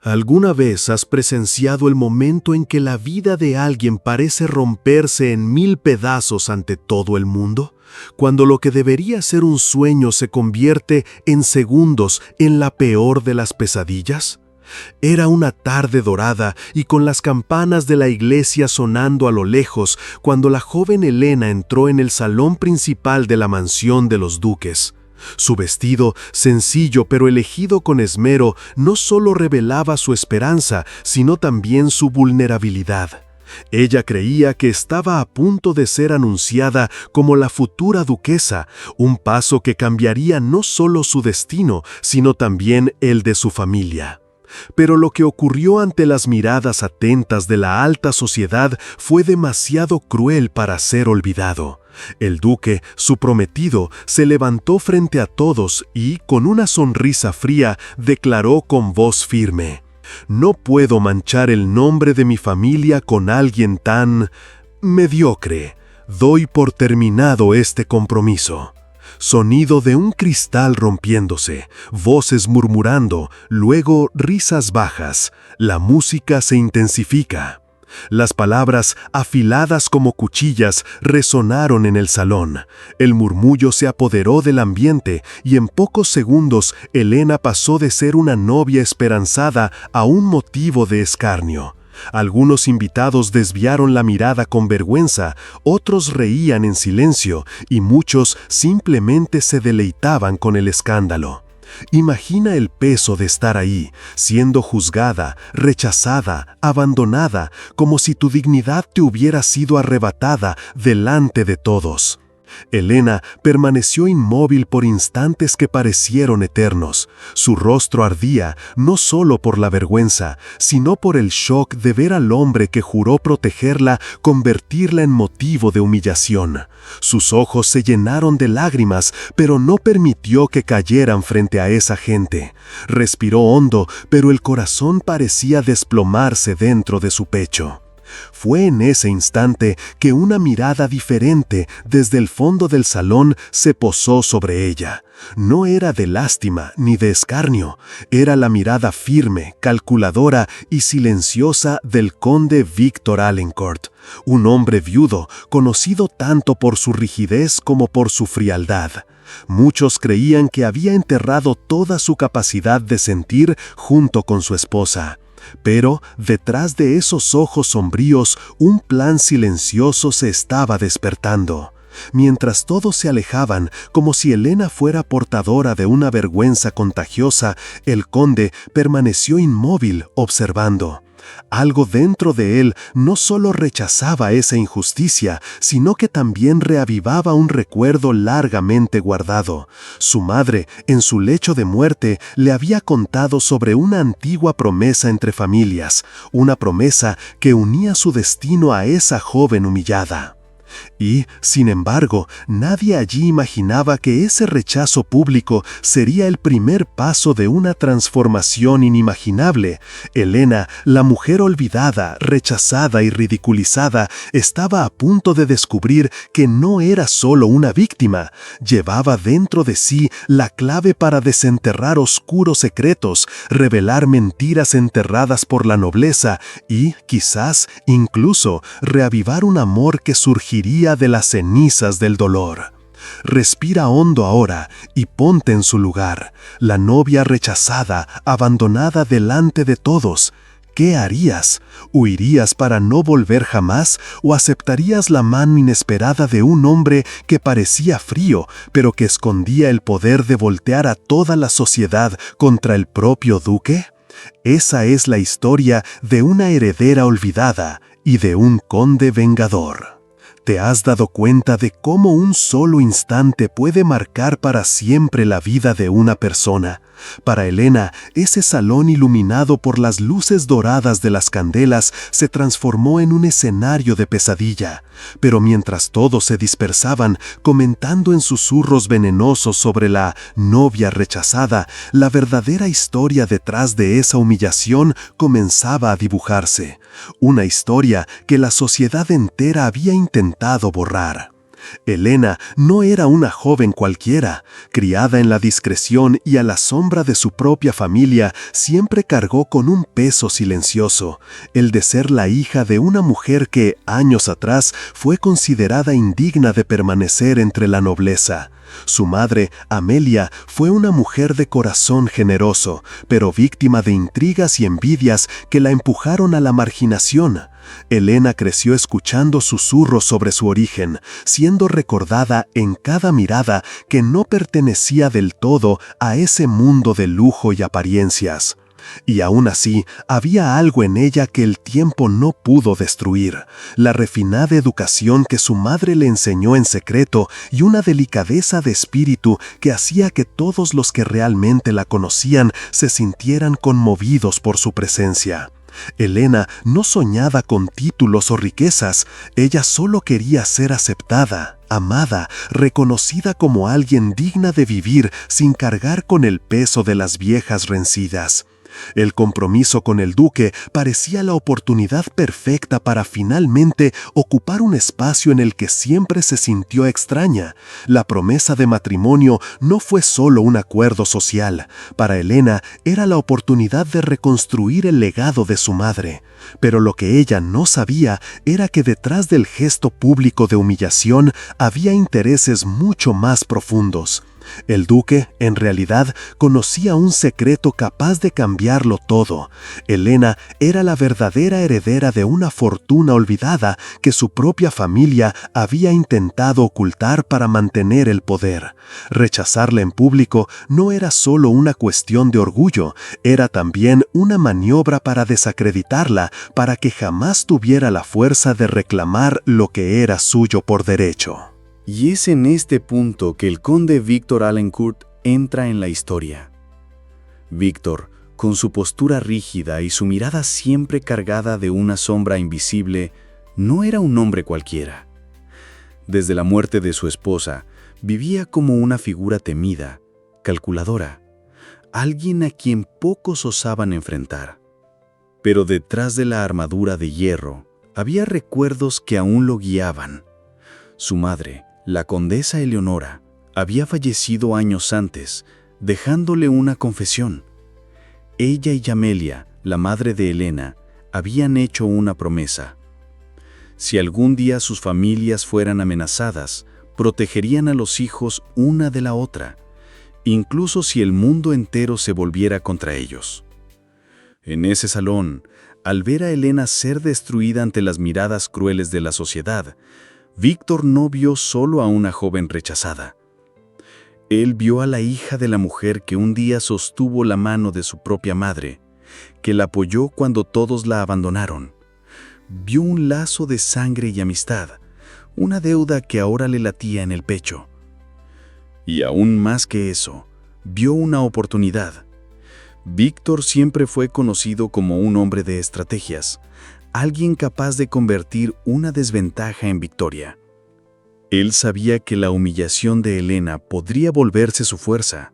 ¿Alguna vez has presenciado el momento en que la vida de alguien parece romperse en mil pedazos ante todo el mundo? Cuando lo que debería ser un sueño se convierte en segundos en la peor de las pesadillas. Era una tarde dorada y con las campanas de la iglesia sonando a lo lejos cuando la joven Elena entró en el salón principal de la mansión de los duques. Su vestido, sencillo pero elegido con esmero, no solo revelaba su esperanza, sino también su vulnerabilidad. Ella creía que estaba a punto de ser anunciada como la futura duquesa, un paso que cambiaría no solo su destino, sino también el de su familia. Pero lo que ocurrió ante las miradas atentas de la alta sociedad fue demasiado cruel para ser olvidado. El duque, su prometido, se levantó frente a todos y, con una sonrisa fría, declaró con voz firme: «No puedo manchar el nombre de mi familia con alguien tan mediocre. Doy por terminado este compromiso». Sonido de un cristal rompiéndose, voces murmurando, luego risas bajas. La música se intensifica. Las palabras, afiladas como cuchillas, resonaron en el salón. El murmullo se apoderó del ambiente y en pocos segundos Elena pasó de ser una novia esperanzada a un motivo de escarnio. Algunos invitados desviaron la mirada con vergüenza, otros reían en silencio y muchos simplemente se deleitaban con el escándalo. Imagina el peso de estar ahí, siendo juzgada, rechazada, abandonada, como si tu dignidad te hubiera sido arrebatada delante de todos. Elena permaneció inmóvil por instantes que parecieron eternos. Su rostro ardía, no solo por la vergüenza, sino por el shock de ver al hombre que juró protegerla convertirla en motivo de humillación. Sus ojos se llenaron de lágrimas, pero no permitió que cayeran frente a esa gente. Respiró hondo, pero el corazón parecía desplomarse dentro de su pecho. Fue en ese instante que una mirada diferente desde el fondo del salón se posó sobre ella. No era de lástima ni de escarnio, era la mirada firme, calculadora y silenciosa del conde Víctor Alencourt, un hombre viudo, conocido tanto por su rigidez como por su frialdad. Muchos creían que había enterrado toda su capacidad de sentir junto con su esposa. Pero, detrás de esos ojos sombríos, un plan silencioso se estaba despertando. Mientras todos se alejaban, como si Elena fuera portadora de una vergüenza contagiosa, el conde permaneció inmóvil, observando. Algo dentro de él no solo rechazaba esa injusticia, sino que también reavivaba un recuerdo largamente guardado. Su madre, en su lecho de muerte, le había contado sobre una antigua promesa entre familias, una promesa que unía su destino a esa joven humillada. Y, sin embargo, nadie allí imaginaba que ese rechazo público sería el primer paso de una transformación inimaginable. Elena, la mujer olvidada, rechazada y ridiculizada, estaba a punto de descubrir que no era solo una víctima. Llevaba dentro de sí la clave para desenterrar oscuros secretos, revelar mentiras enterradas por la nobleza y, quizás, incluso, reavivar un amor que surgiría de las cenizas del dolor. Respira hondo ahora y ponte en su lugar, la novia rechazada, abandonada delante de todos. ¿Qué harías? ¿Huirías para no volver jamás o aceptarías la mano inesperada de un hombre que parecía frío, pero que escondía el poder de voltear a toda la sociedad contra el propio duque? Esa es la historia de una heredera olvidada y de un conde vengador. ¿Te has dado cuenta de cómo un solo instante puede marcar para siempre la vida de una persona? Para Elena, ese salón iluminado por las luces doradas de las candelas se transformó en un escenario de pesadilla. Pero mientras todos se dispersaban, comentando en susurros venenosos sobre la novia rechazada, la verdadera historia detrás de esa humillación comenzaba a dibujarse. Una historia que la sociedad entera había intentado borrar. Elena no era una joven cualquiera. Criada en la discreción y a la sombra de su propia familia, siempre cargó con un peso silencioso, el de ser la hija de una mujer que, años atrás, fue considerada indigna de permanecer entre la nobleza. Su madre, Amelia, fue una mujer de corazón generoso, pero víctima de intrigas y envidias que la empujaron a la marginación. Elena creció escuchando susurros sobre su origen, siendo recordada en cada mirada que no pertenecía del todo a ese mundo de lujo y apariencias. Y aún así, había algo en ella que el tiempo no pudo destruir: la refinada educación que su madre le enseñó en secreto y una delicadeza de espíritu que hacía que todos los que realmente la conocían se sintieran conmovidos por su presencia. Elena no soñaba con títulos o riquezas, ella solo quería ser aceptada, amada, reconocida como alguien digna de vivir sin cargar con el peso de las viejas rencillas. El compromiso con el duque parecía la oportunidad perfecta para finalmente ocupar un espacio en el que siempre se sintió extraña. La promesa de matrimonio no fue solo un acuerdo social. Para Elena era la oportunidad de reconstruir el legado de su madre. Pero lo que ella no sabía era que detrás del gesto público de humillación había intereses mucho más profundos. El duque, en realidad, conocía un secreto capaz de cambiarlo todo. Elena era la verdadera heredera de una fortuna olvidada que su propia familia había intentado ocultar para mantener el poder. Rechazarla en público no era solo una cuestión de orgullo, era también una maniobra para desacreditarla, para que jamás tuviera la fuerza de reclamar lo que era suyo por derecho. Y es en este punto que el conde Víctor Alencourt entra en la historia. Víctor, con su postura rígida y su mirada siempre cargada de una sombra invisible, no era un hombre cualquiera. Desde la muerte de su esposa, vivía como una figura temida, calculadora, alguien a quien pocos osaban enfrentar. Pero detrás de la armadura de hierro, había recuerdos que aún lo guiaban. Su madre, la condesa Eleonora, había fallecido años antes, dejándole una confesión. Ella y Amelia, la madre de Elena, habían hecho una promesa. Si algún día sus familias fueran amenazadas, protegerían a los hijos una de la otra, incluso si el mundo entero se volviera contra ellos. En ese salón, al ver a Elena ser destruida ante las miradas crueles de la sociedad, Víctor no vio solo a una joven rechazada. Él vio a la hija de la mujer que un día sostuvo la mano de su propia madre, que la apoyó cuando todos la abandonaron. Vio un lazo de sangre y amistad, una deuda que ahora le latía en el pecho. Y aún más que eso, vio una oportunidad. Víctor siempre fue conocido como un hombre de estrategias, alguien capaz de convertir una desventaja en victoria. Él sabía que la humillación de Elena podría volverse su fuerza.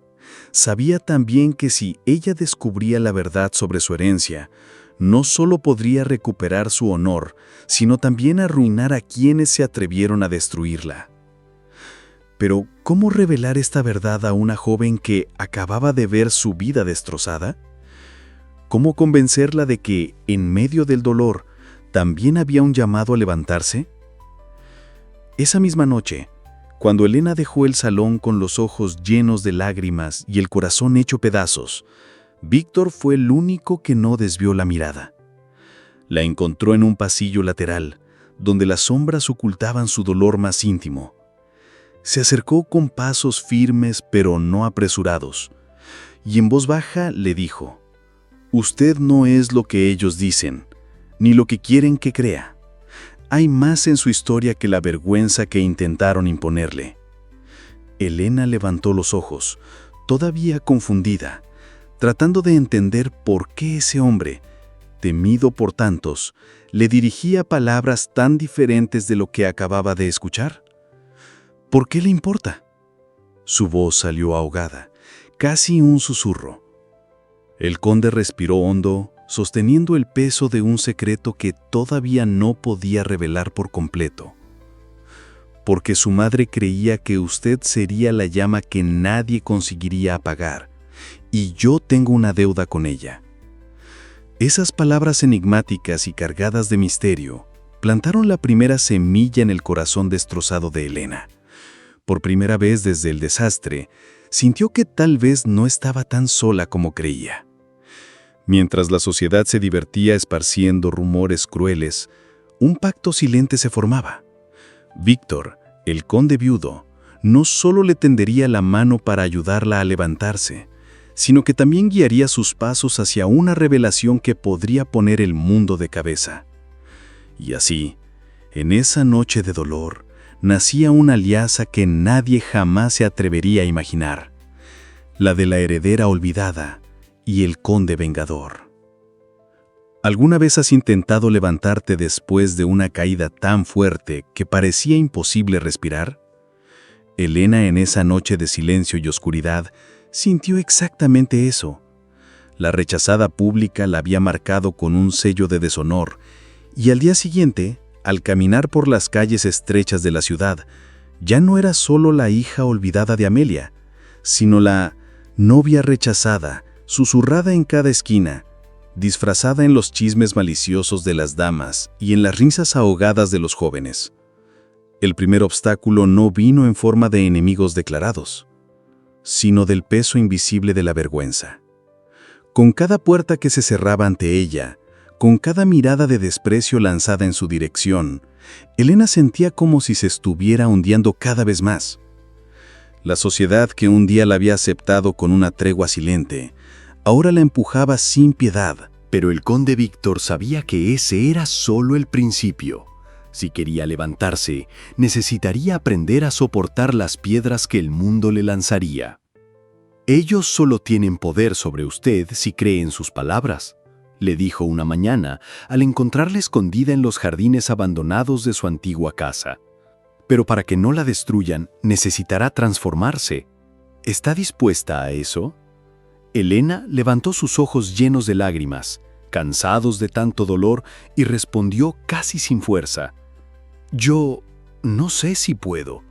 Sabía también que si ella descubría la verdad sobre su herencia, no solo podría recuperar su honor, sino también arruinar a quienes se atrevieron a destruirla. Pero, ¿cómo revelar esta verdad a una joven que acababa de ver su vida destrozada? ¿Cómo convencerla de que, en medio del dolor, también había un llamado a levantarse? Esa misma noche, cuando Elena dejó el salón con los ojos llenos de lágrimas y el corazón hecho pedazos, Víctor fue el único que no desvió la mirada. La encontró en un pasillo lateral, donde las sombras ocultaban su dolor más íntimo. Se acercó con pasos firmes pero no apresurados, y en voz baja le dijo: «Usted no es lo que ellos dicen, ni lo que quieren que crea. Hay más en su historia que la vergüenza que intentaron imponerle». Elena levantó los ojos, todavía confundida, tratando de entender por qué ese hombre, temido por tantos, le dirigía palabras tan diferentes de lo que acababa de escuchar. ¿Por qué le importa? Su voz salió ahogada, casi un susurro. El conde respiró hondo, sosteniendo el peso de un secreto que todavía no podía revelar por completo. porque su madre creía que usted sería la llama que nadie conseguiría apagar, y yo tengo una deuda con ella. Esas palabras enigmáticas y cargadas de misterio plantaron la primera semilla en el corazón destrozado de Elena. Por primera vez desde el desastre, sintió que tal vez no estaba tan sola como creía. Mientras la sociedad se divertía esparciendo rumores crueles, un pacto silente se formaba. Víctor, el conde viudo, no solo le tendería la mano para ayudarla a levantarse, sino que también guiaría sus pasos hacia una revelación que podría poner el mundo de cabeza. Y así, en esa noche de dolor, nacía una alianza que nadie jamás se atrevería a imaginar, la de la heredera olvidada y el conde vengador. ¿Alguna vez has intentado levantarte después de una caída tan fuerte que parecía imposible respirar? Elena, en esa noche de silencio y oscuridad, sintió exactamente eso. La rechazada pública la había marcado con un sello de deshonor, y al día siguiente, al caminar por las calles estrechas de la ciudad, ya no era solo la hija olvidada de Amelia, sino la novia rechazada, susurrada en cada esquina, disfrazada en los chismes maliciosos de las damas y en las risas ahogadas de los jóvenes. El primer obstáculo no vino en forma de enemigos declarados, sino del peso invisible de la vergüenza. Con cada puerta que se cerraba ante ella, con cada mirada de desprecio lanzada en su dirección, Elena sentía como si se estuviera hundiendo cada vez más. La sociedad que un día la había aceptado con una tregua silente, ahora la empujaba sin piedad. Pero el conde Víctor sabía que ese era solo el principio. Si quería levantarse, necesitaría aprender a soportar las piedras que el mundo le lanzaría. Ellos solo tienen poder sobre usted si cree en sus palabras, le dijo una mañana al encontrarla escondida en los jardines abandonados de su antigua casa. Pero para que no la destruyan, necesitará transformarse. ¿Está dispuesta a eso? Elena levantó sus ojos llenos de lágrimas, cansados de tanto dolor, y respondió casi sin fuerza: «Yo no sé si puedo».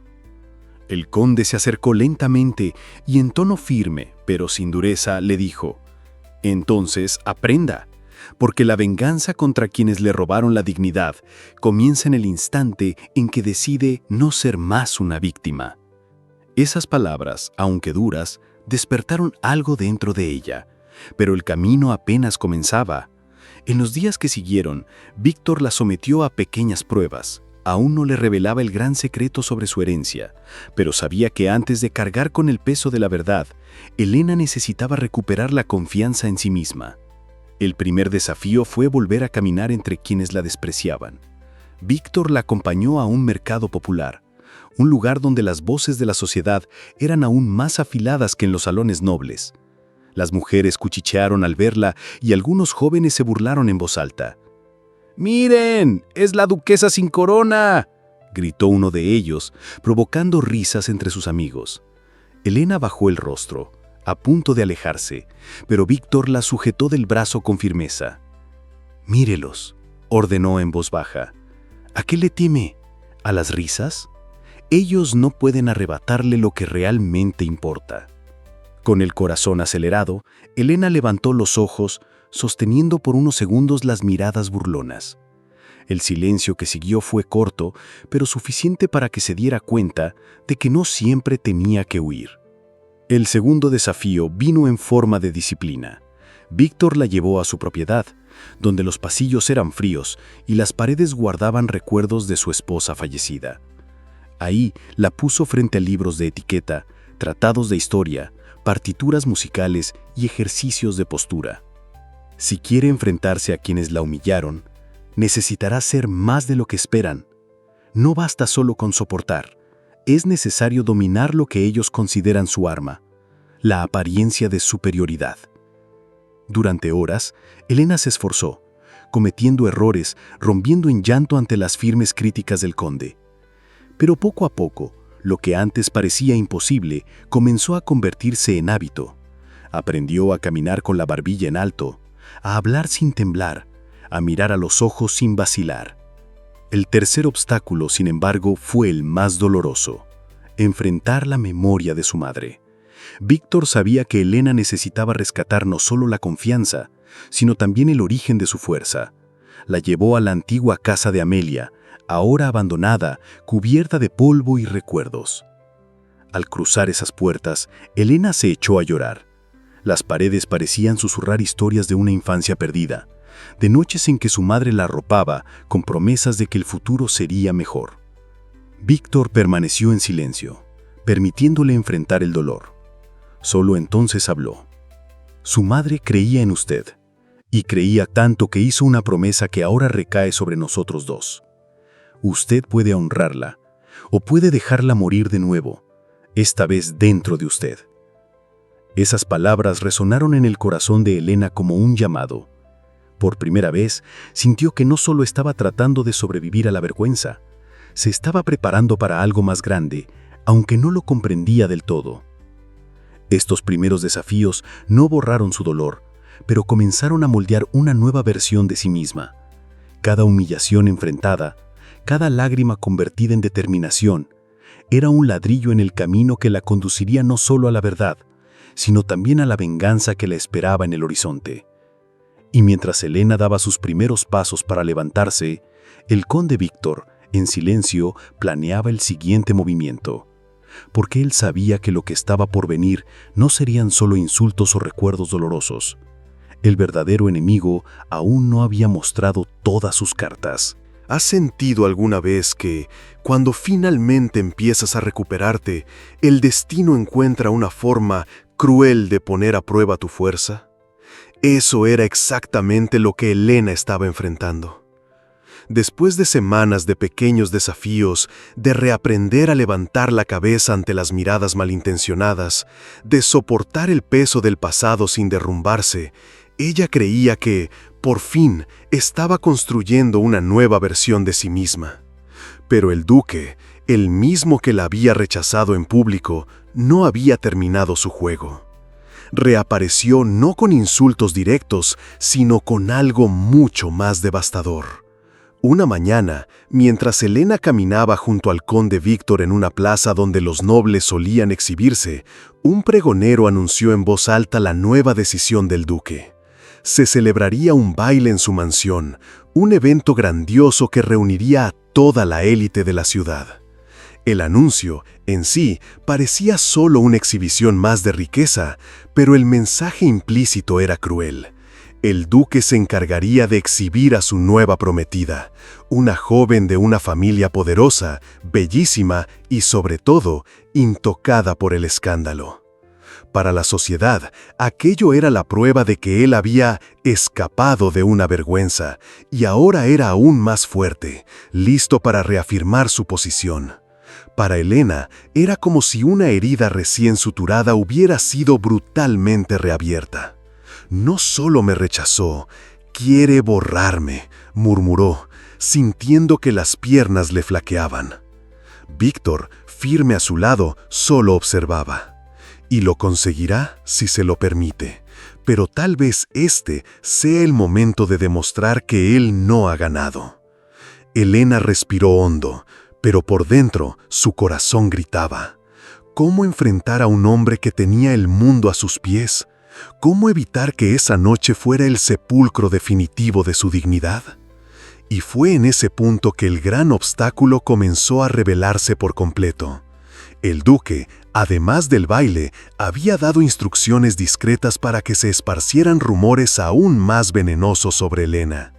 El conde se acercó lentamente y en tono firme, pero sin dureza, le dijo: «Entonces aprenda, porque la venganza contra quienes le robaron la dignidad comienza en el instante en que decide no ser más una víctima». Esas palabras, aunque duras, despertaron algo dentro de ella, pero el camino apenas comenzaba. En los días que siguieron, Víctor la sometió a pequeñas pruebas. Aún no le revelaba el gran secreto sobre su herencia, pero sabía que antes de cargar con el peso de la verdad, Elena necesitaba recuperar la confianza en sí misma. El primer desafío fue volver a caminar entre quienes la despreciaban. Víctor la acompañó a un mercado popular, un lugar donde las voces de la sociedad eran aún más afiladas que en los salones nobles. Las mujeres cuchichearon al verla y algunos jóvenes se burlaron en voz alta. «¡Miren! ¡Es la duquesa sin corona!», gritó uno de ellos, provocando risas entre sus amigos. Elena bajó el rostro, a punto de alejarse, pero Víctor la sujetó del brazo con firmeza. «Mírelos», ordenó en voz baja. «¿A qué le teme? ¿A las risas? Ellos no pueden arrebatarle lo que realmente importa». Con el corazón acelerado, Elena levantó los ojos, sosteniendo por unos segundos las miradas burlonas. El silencio que siguió fue corto, pero suficiente para que se diera cuenta de que no siempre tenía que huir. El segundo desafío vino en forma de disciplina. Víctor la llevó a su propiedad, donde los pasillos eran fríos y las paredes guardaban recuerdos de su esposa fallecida. Ahí la puso frente a libros de etiqueta, tratados de historia, partituras musicales y ejercicios de postura. Si quiere enfrentarse a quienes la humillaron, necesitará ser más de lo que esperan. No basta solo con soportar, es necesario dominar lo que ellos consideran su arma, la apariencia de superioridad. Durante horas, Elena se esforzó, cometiendo errores, rompiendo en llanto ante las firmes críticas del conde. Pero poco a poco, lo que antes parecía imposible comenzó a convertirse en hábito. Aprendió a caminar con la barbilla en alto, a hablar sin temblar, a mirar a los ojos sin vacilar. El tercer obstáculo, sin embargo, fue el más doloroso: enfrentar la memoria de su madre. Víctor sabía que Elena necesitaba rescatar no solo la confianza, sino también el origen de su fuerza. La llevó a la antigua casa de Amelia, ahora abandonada, cubierta de polvo y recuerdos. Al cruzar esas puertas, Elena se echó a llorar. Las paredes parecían susurrar historias de una infancia perdida, de noches en que su madre la arropaba con promesas de que el futuro sería mejor. Víctor permaneció en silencio, permitiéndole enfrentar el dolor. Solo entonces habló. Su madre creía en usted, y creía tanto que hizo una promesa que ahora recae sobre nosotros dos. Usted puede honrarla, o puede dejarla morir de nuevo, esta vez dentro de usted. Esas palabras resonaron en el corazón de Elena como un llamado. Por primera vez, sintió que no solo estaba tratando de sobrevivir a la vergüenza, se estaba preparando para algo más grande, aunque no lo comprendía del todo. Estos primeros desafíos no borraron su dolor, pero comenzaron a moldear una nueva versión de sí misma. Cada humillación enfrentada, cada lágrima convertida en determinación, era un ladrillo en el camino que la conduciría no solo a la verdad, sino también a la venganza que la esperaba en el horizonte. Y mientras Elena daba sus primeros pasos para levantarse, el conde Víctor, en silencio, planeaba el siguiente movimiento, porque él sabía que lo que estaba por venir no serían solo insultos o recuerdos dolorosos. El verdadero enemigo aún no había mostrado todas sus cartas. ¿Has sentido alguna vez que, cuando finalmente empiezas a recuperarte, el destino encuentra una forma cruel de poner a prueba tu fuerza? Eso era exactamente lo que Elena estaba enfrentando. Después de semanas de pequeños desafíos, de reaprender a levantar la cabeza ante las miradas malintencionadas, de soportar el peso del pasado sin derrumbarse, ella creía que, por fin, estaba construyendo una nueva versión de sí misma. Pero el duque, el mismo que la había rechazado en público, no había terminado su juego. Reapareció no con insultos directos, sino con algo mucho más devastador. Una mañana, mientras Elena caminaba junto al conde Víctor en una plaza donde los nobles solían exhibirse, un pregonero anunció en voz alta la nueva decisión del duque. Se celebraría un baile en su mansión, un evento grandioso que reuniría a toda la élite de la ciudad. El anuncio, en sí, parecía solo una exhibición más de riqueza, pero el mensaje implícito era cruel. El duque se encargaría de exhibir a su nueva prometida, una joven de una familia poderosa, bellísima y, sobre todo, intocada por el escándalo. Para la sociedad, aquello era la prueba de que él había escapado de una vergüenza y ahora era aún más fuerte, listo para reafirmar su posición. Para Elena, era como si una herida recién suturada hubiera sido brutalmente reabierta. «No solo me rechazó, quiere borrarme», murmuró, sintiendo que las piernas le flaqueaban. Víctor, firme a su lado, solo observaba. Y lo conseguirá si se lo permite, pero tal vez este sea el momento de demostrar que él no ha ganado. Elena respiró hondo, pero por dentro su corazón gritaba. ¿Cómo enfrentar a un hombre que tenía el mundo a sus pies? ¿Cómo evitar que esa noche fuera el sepulcro definitivo de su dignidad? Y fue en ese punto que el gran obstáculo comenzó a revelarse por completo. El duque, además del baile, había dado instrucciones discretas para que se esparcieran rumores aún más venenosos sobre Elena.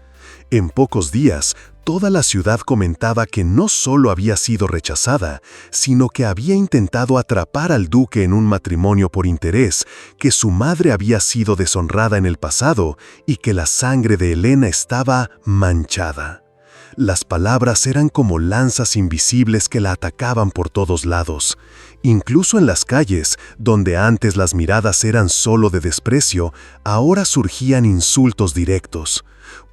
En pocos días, toda la ciudad comentaba que no solo había sido rechazada, sino que había intentado atrapar al duque en un matrimonio por interés, que su madre había sido deshonrada en el pasado y que la sangre de Elena estaba manchada. Las palabras eran como lanzas invisibles que la atacaban por todos lados. Incluso en las calles, donde antes las miradas eran solo de desprecio, ahora surgían insultos directos.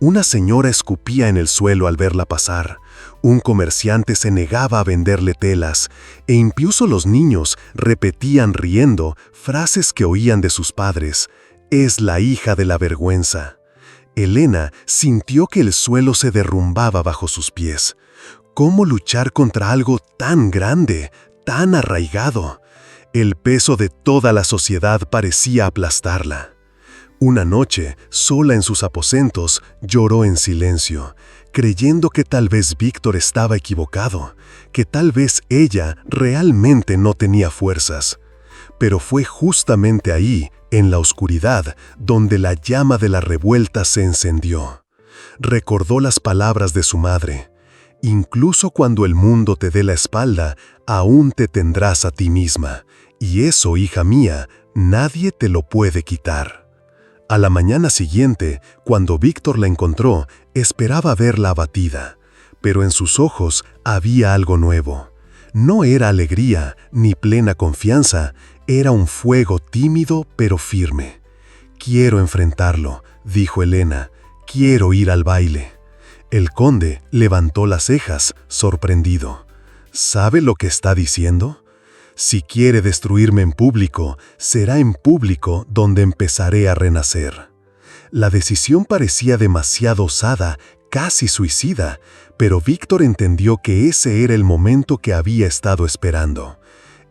Una señora escupía en el suelo al verla pasar. Un comerciante se negaba a venderle telas, e incluso los niños repetían riendo frases que oían de sus padres. «Es la hija de la vergüenza». Elena sintió que el suelo se derrumbaba bajo sus pies. ¿Cómo luchar contra algo tan grande, tan arraigado? El peso de toda la sociedad parecía aplastarla. Una noche, sola en sus aposentos, lloró en silencio, creyendo que tal vez Víctor estaba equivocado, que tal vez ella realmente no tenía fuerzas. Pero fue justamente ahí, en la oscuridad, donde la llama de la revuelta se encendió. Recordó las palabras de su madre: incluso cuando el mundo te dé la espalda, aún te tendrás a ti misma, y eso, hija mía, nadie te lo puede quitar. A la mañana siguiente, cuando Víctor la encontró, esperaba verla abatida, pero en sus ojos había algo nuevo. No era alegría ni plena confianza, era un fuego tímido pero firme. «Quiero enfrentarlo», dijo Elena, «quiero ir al baile». El conde levantó las cejas, sorprendido. ¿Sabe lo que está diciendo? Si quiere destruirme en público, será en público donde empezaré a renacer. La decisión parecía demasiado osada, casi suicida, pero Víctor entendió que ese era el momento que había estado esperando.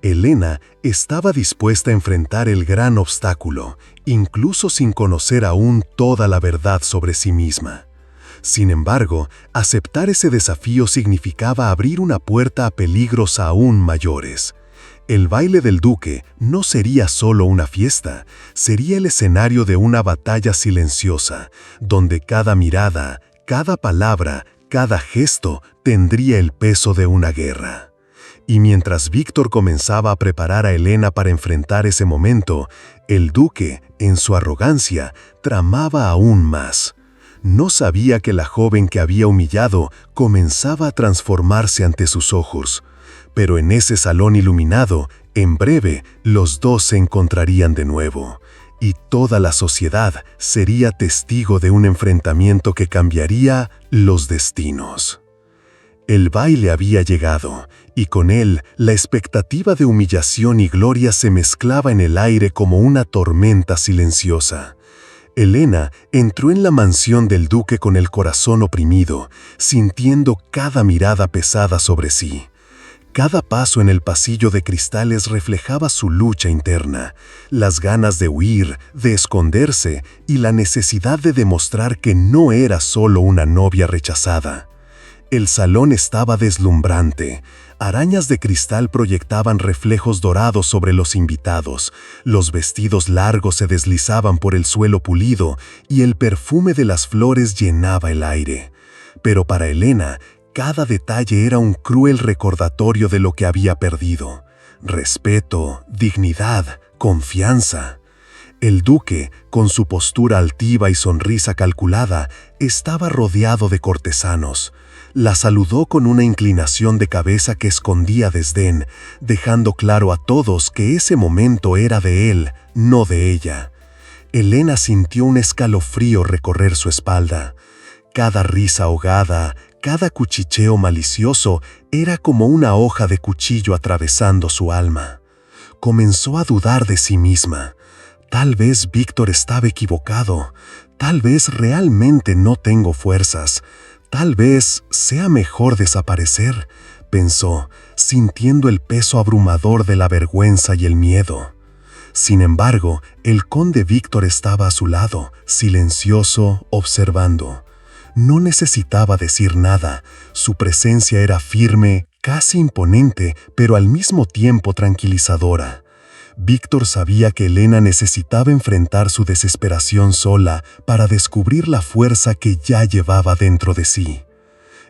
Elena estaba dispuesta a enfrentar el gran obstáculo, incluso sin conocer aún toda la verdad sobre sí misma. Sin embargo, aceptar ese desafío significaba abrir una puerta a peligros aún mayores. El baile del duque no sería solo una fiesta, sería el escenario de una batalla silenciosa, donde cada mirada, cada palabra, cada gesto tendría el peso de una guerra. Y mientras Víctor comenzaba a preparar a Elena para enfrentar ese momento, el duque, en su arrogancia, tramaba aún más. No sabía que la joven que había humillado comenzaba a transformarse ante sus ojos. Pero en ese salón iluminado, en breve, los dos se encontrarían de nuevo, y toda la sociedad sería testigo de un enfrentamiento que cambiaría los destinos. El baile había llegado, y con él la expectativa de humillación y gloria se mezclaba en el aire como una tormenta silenciosa. Elena entró en la mansión del duque con el corazón oprimido, sintiendo cada mirada pesada sobre sí. Cada paso en el pasillo de cristales reflejaba su lucha interna, las ganas de huir, de esconderse y la necesidad de demostrar que no era solo una novia rechazada. El salón estaba deslumbrante. Arañas de cristal proyectaban reflejos dorados sobre los invitados, los vestidos largos se deslizaban por el suelo pulido y el perfume de las flores llenaba el aire. Pero para Elena, cada detalle era un cruel recordatorio de lo que había perdido: respeto, dignidad, confianza. El duque, con su postura altiva y sonrisa calculada, estaba rodeado de cortesanos. La saludó con una inclinación de cabeza que escondía desdén, dejando claro a todos que ese momento era de él, no de ella. Elena sintió un escalofrío recorrer su espalda. Cada risa ahogada, cada cuchicheo malicioso era como una hoja de cuchillo atravesando su alma. Comenzó a dudar de sí misma. Tal vez Víctor estaba equivocado. Tal vez realmente no tengo fuerzas. Tal vez sea mejor desaparecer, pensó, sintiendo el peso abrumador de la vergüenza y el miedo. Sin embargo, el conde Víctor estaba a su lado, silencioso, observando. No necesitaba decir nada, su presencia era firme, casi imponente, pero al mismo tiempo tranquilizadora. Víctor sabía que Elena necesitaba enfrentar su desesperación sola para descubrir la fuerza que ya llevaba dentro de sí.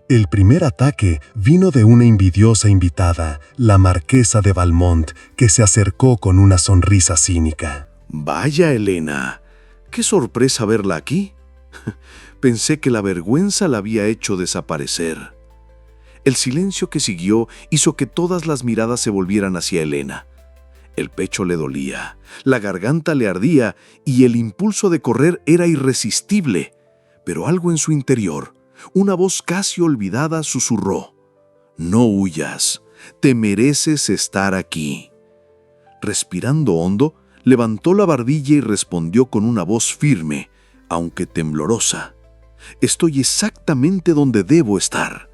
El primer ataque vino de una envidiosa invitada, la marquesa de Valmont, que se acercó con una sonrisa cínica. «Vaya, Elena, qué sorpresa verla aquí. Pensé que la vergüenza la había hecho desaparecer». El silencio que siguió hizo que todas las miradas se volvieran hacia Elena. El pecho le dolía, la garganta le ardía y el impulso de correr era irresistible. Pero algo en su interior, una voz casi olvidada, susurró: «No huyas, te mereces estar aquí». Respirando hondo, levantó la barbilla y respondió con una voz firme: aunque temblorosa. Estoy exactamente donde debo estar.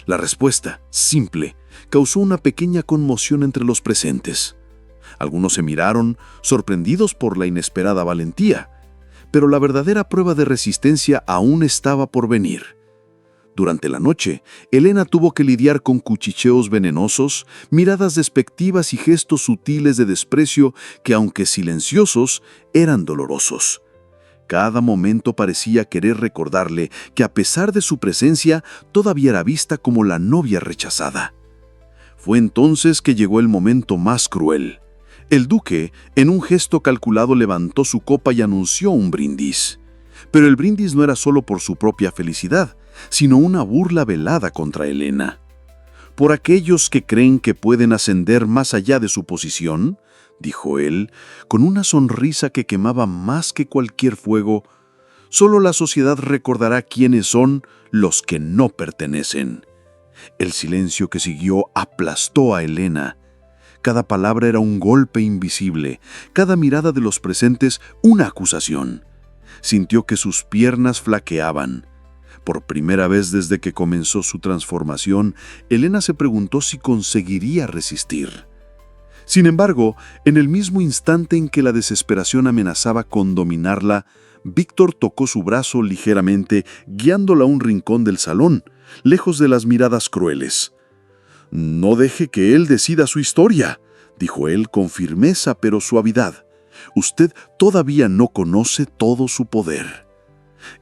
La respuesta, simple, causó una pequeña conmoción entre los presentes. Algunos se miraron, sorprendidos por la inesperada valentía, pero la verdadera prueba de resistencia aún estaba por venir. Durante la noche, Elena tuvo que lidiar con cuchicheos venenosos, miradas despectivas y gestos sutiles de desprecio que, aunque silenciosos, eran dolorosos. Cada momento parecía querer recordarle que, a pesar de su presencia, todavía era vista como la novia rechazada. Fue entonces que llegó el momento más cruel. El duque, en un gesto calculado, levantó su copa y anunció un brindis. Pero el brindis no era solo por su propia felicidad, sino una burla velada contra Elena. Por aquellos que creen que pueden ascender más allá de su posición, dijo él, con una sonrisa que quemaba más que cualquier fuego, solo la sociedad recordará quiénes son los que no pertenecen. El silencio que siguió aplastó a Elena. Cada palabra era un golpe invisible, cada mirada de los presentes una acusación. Sintió que sus piernas flaqueaban. Por primera vez desde que comenzó su transformación, Elena se preguntó si conseguiría resistir. Sin embargo, en el mismo instante en que la desesperación amenazaba con dominarla, Víctor tocó su brazo ligeramente, guiándola a un rincón del salón, lejos de las miradas crueles. «No deje que él decida su historia», dijo él con firmeza pero suavidad. «Usted todavía no conoce todo su poder».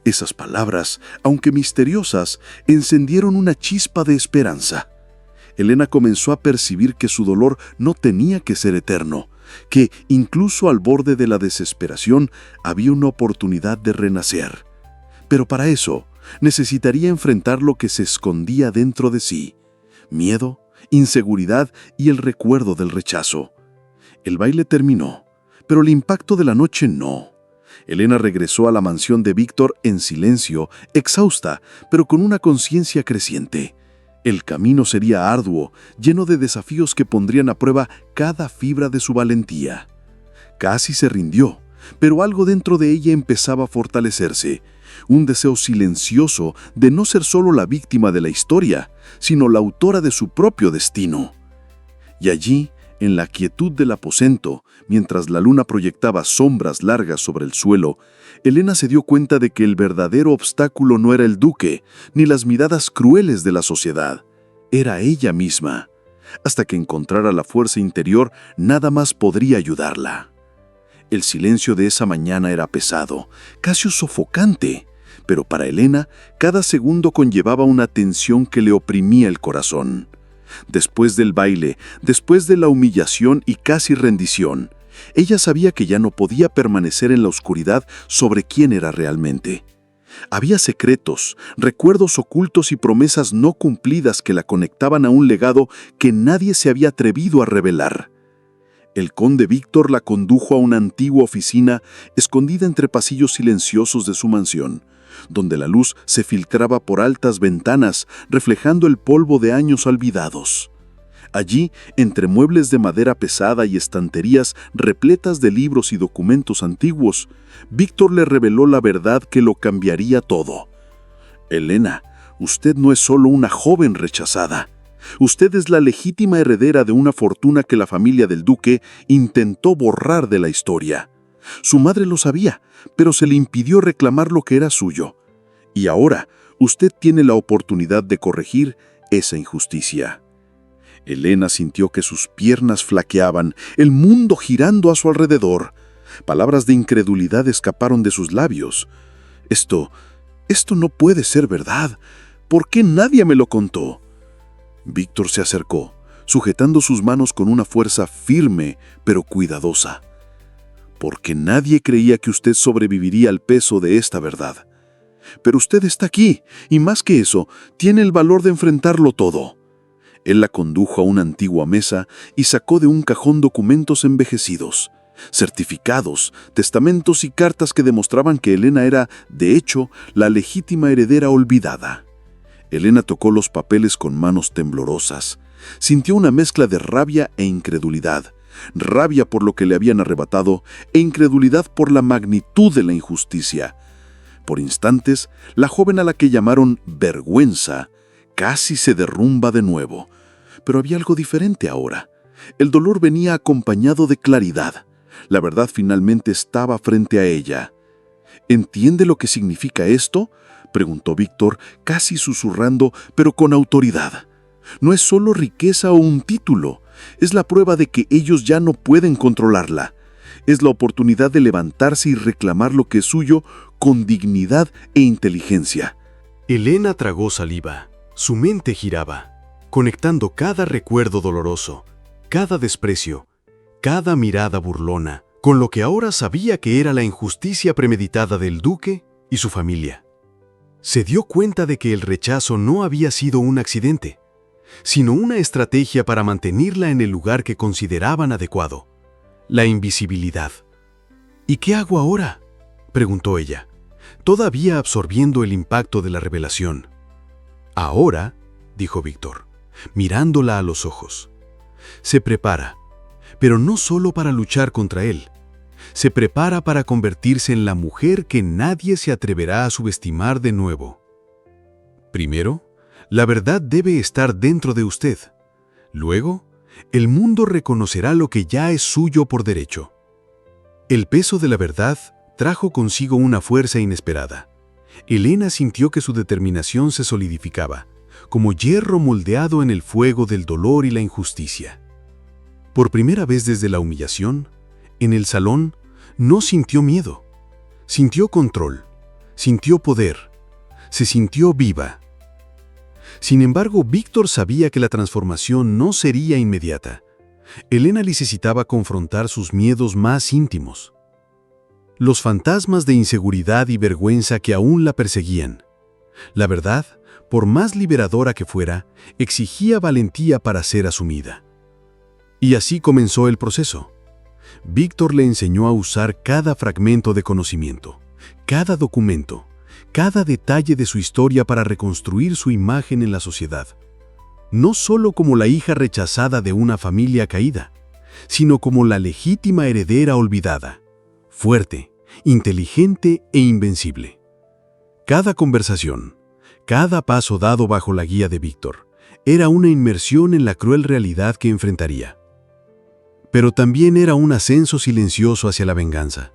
Esas palabras, aunque misteriosas, encendieron una chispa de esperanza. Elena comenzó a percibir que su dolor no tenía que ser eterno, que, incluso al borde de la desesperación, había una oportunidad de renacer. Pero para eso, necesitaría enfrentar lo que se escondía dentro de sí: miedo, inseguridad y el recuerdo del rechazo. El baile terminó, pero el impacto de la noche no. Elena regresó a la mansión de Víctor en silencio, exhausta, pero con una conciencia creciente. El camino sería arduo, lleno de desafíos que pondrían a prueba cada fibra de su valentía. Casi se rindió, pero algo dentro de ella empezaba a fortalecerse. Un deseo silencioso de no ser solo la víctima de la historia, sino la autora de su propio destino. Y allí, en la quietud del aposento, mientras la luna proyectaba sombras largas sobre el suelo, Elena se dio cuenta de que el verdadero obstáculo no era el duque, ni las miradas crueles de la sociedad. Era ella misma. Hasta que encontrara la fuerza interior, nada más podría ayudarla. El silencio de esa mañana era pesado, casi sofocante, pero para Elena, cada segundo conllevaba una tensión que le oprimía el corazón. Después del baile, después de la humillación y casi rendición, ella sabía que ya no podía permanecer en la oscuridad sobre quién era realmente. Había secretos, recuerdos ocultos y promesas no cumplidas que la conectaban a un legado que nadie se había atrevido a revelar. El conde Víctor la condujo a una antigua oficina escondida entre pasillos silenciosos de su mansión, donde la luz se filtraba por altas ventanas, reflejando el polvo de años olvidados. Allí, entre muebles de madera pesada y estanterías repletas de libros y documentos antiguos, Víctor le reveló la verdad que lo cambiaría todo. «Elena, usted no es solo una joven rechazada. Usted es la legítima heredera de una fortuna que la familia del duque intentó borrar de la historia. Su madre lo sabía, pero se le impidió reclamar lo que era suyo. Y ahora, usted tiene la oportunidad de corregir esa injusticia». Elena sintió que sus piernas flaqueaban, el mundo girando a su alrededor. Palabras de incredulidad escaparon de sus labios. Esto no puede ser verdad. ¿Por qué nadie me lo contó? Víctor se acercó, sujetando sus manos con una fuerza firme pero cuidadosa. Porque nadie creía que usted sobreviviría al peso de esta verdad. Pero usted está aquí, y más que eso, tiene el valor de enfrentarlo todo. Él la condujo a una antigua mesa y sacó de un cajón documentos envejecidos, certificados, testamentos y cartas que demostraban que Elena era, de hecho, la legítima heredera olvidada. Elena tocó los papeles con manos temblorosas. Sintió una mezcla de rabia e incredulidad, rabia por lo que le habían arrebatado e incredulidad por la magnitud de la injusticia. Por instantes, la joven a la que llamaron vergüenza casi se derrumba de nuevo. Pero había algo diferente ahora. El dolor venía acompañado de claridad. La verdad finalmente estaba frente a ella. ¿Entiende lo que significa esto?, preguntó Víctor, casi susurrando, pero con autoridad. No es solo riqueza o un título, es la prueba de que ellos ya no pueden controlarla. Es la oportunidad de levantarse y reclamar lo que es suyo con dignidad e inteligencia. Elena tragó saliva. Su mente giraba, conectando cada recuerdo doloroso, cada desprecio, cada mirada burlona, con lo que ahora sabía que era la injusticia premeditada del duque y su familia. Se dio cuenta de que el rechazo no había sido un accidente, sino una estrategia para mantenerla en el lugar que consideraban adecuado, la invisibilidad. ¿Y qué hago ahora?, preguntó ella, todavía absorbiendo el impacto de la revelación. Ahora, dijo Víctor, mirándola a los ojos, se prepara, pero no solo para luchar contra él. Se prepara para convertirse en la mujer que nadie se atreverá a subestimar de nuevo. Primero, la verdad debe estar dentro de usted. Luego, el mundo reconocerá lo que ya es suyo por derecho. El peso de la verdad trajo consigo una fuerza inesperada. Elena sintió que su determinación se solidificaba, como hierro moldeado en el fuego del dolor y la injusticia. Por primera vez desde la humillación, en el salón, no sintió miedo. Sintió control, sintió poder, se sintió viva. Sin embargo, Víctor sabía que la transformación no sería inmediata. Elena necesitaba confrontar sus miedos más íntimos. Los fantasmas de inseguridad y vergüenza que aún la perseguían. La verdad, por más liberadora que fuera, exigía valentía para ser asumida. Y así comenzó el proceso. Víctor le enseñó a usar cada fragmento de conocimiento, cada documento, cada detalle de su historia para reconstruir su imagen en la sociedad. No solo como la hija rechazada de una familia caída, sino como la legítima heredera olvidada, fuerte, inteligente e invencible. Cada conversación, cada paso dado bajo la guía de Víctor, era una inmersión en la cruel realidad que enfrentaría. Pero también era un ascenso silencioso hacia la venganza,